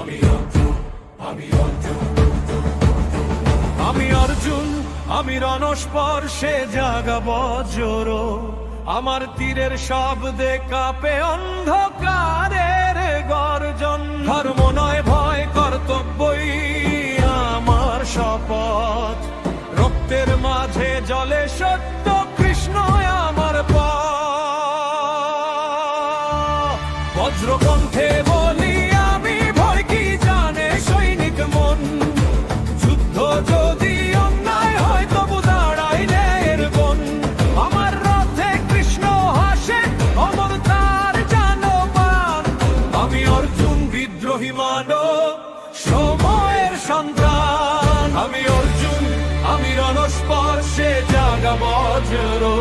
আমি অর্জুন, আমি রণস্পর্শে জাগাব জোরো, আমার তীরের শব্দে কাঁপে অন্ধকারের গর্জন। ধর্ম নয় ভয়, কর্তব্যই আমার শপথ, রক্তের মাঝে জলে সত্য, কৃষ্ণ আমার পথ। বজ্রকণ্ঠে বলি আমি, ভয় কি জানে সৈনিক মন, যুদ্ধ যদি অন্যায় হয় তবু দাঁড়াই ন্যায়ের বন। আমার রথে কৃষ্ণ হাসে, অমর তার জানবান। আমি অর্জুন, বিদ্রোহী মানব, সময়ের সন্তান। আমি অর্জুন, আমি রণস্পর্শে জাগাব জোরো,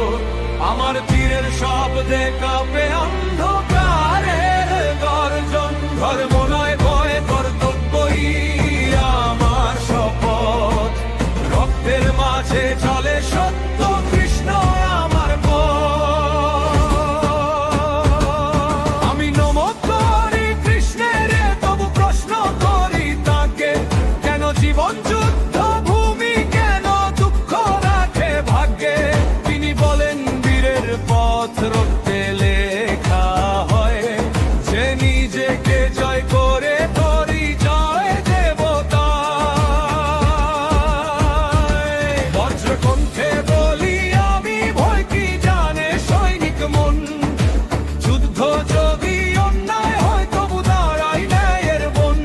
আমার তীরের শব্দে কাঁপে অন্ধকারের গর্জন। ধর্ম নয় ভয়, কর্তব্যই আমার শপথ, রক্তের মাঝে চলে সত্য, কৃষ্ণ আমার পথ। আমি নমঃ করি কৃষ্ণের, তবু প্রশ্ন করি তাকে, কেন জীবন যুদ্ধ ভূমি, কেন দুঃখ রাখে ভাগ্যে। তিনি বলেন বীরের পথ রক্তে লেখা হয়, যে নিজেকে জয় করে পরিচয় দেবতা। বজ্রকণ্ঠে বলি আমি, ভয় কি জানে সৈনিক মন, যুদ্ধ যদি অন্যায় হয় তবু দাঁড়াই ন্যায়ের বন।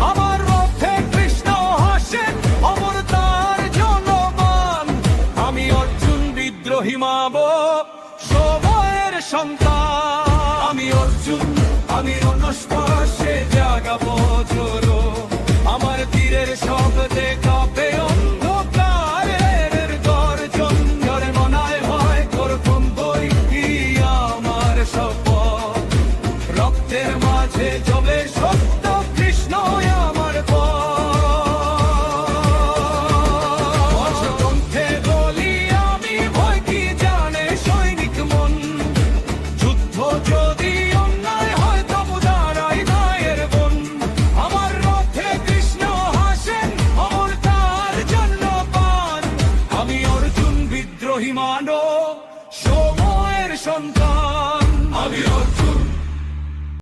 আমার রথে কৃষ্ণ হাসেন, অমর তার জনবান। আমি অর্জুন, বিদ্রোহী মাব, সময়ের সন্তান। আমি অর্জুন, আমি রণস্পর্শে জাগাব জোরো, আমার তীরের শব্দে কাঁপে অন্ধকারের গর্জন। ধর্ম নয় ভয়, কর্তব্যই আমার শপথ, রক্তের মাঝে জলে সত্য, কৃষ্ণ আমার পথ। বজ্রকণ্ঠে বলি আমি, ভয় কি জানে সৈনিক মন, যুদ্ধ যদি অন্যায় হয় তবু দাঁড়াই ন্যায়ের বন। আমার রথে কৃষ্ণ হাসেন, অমর তার জন্য পান। আমি অর্জুন, বিদ্রোহী মানব, সময়ের সন্তান।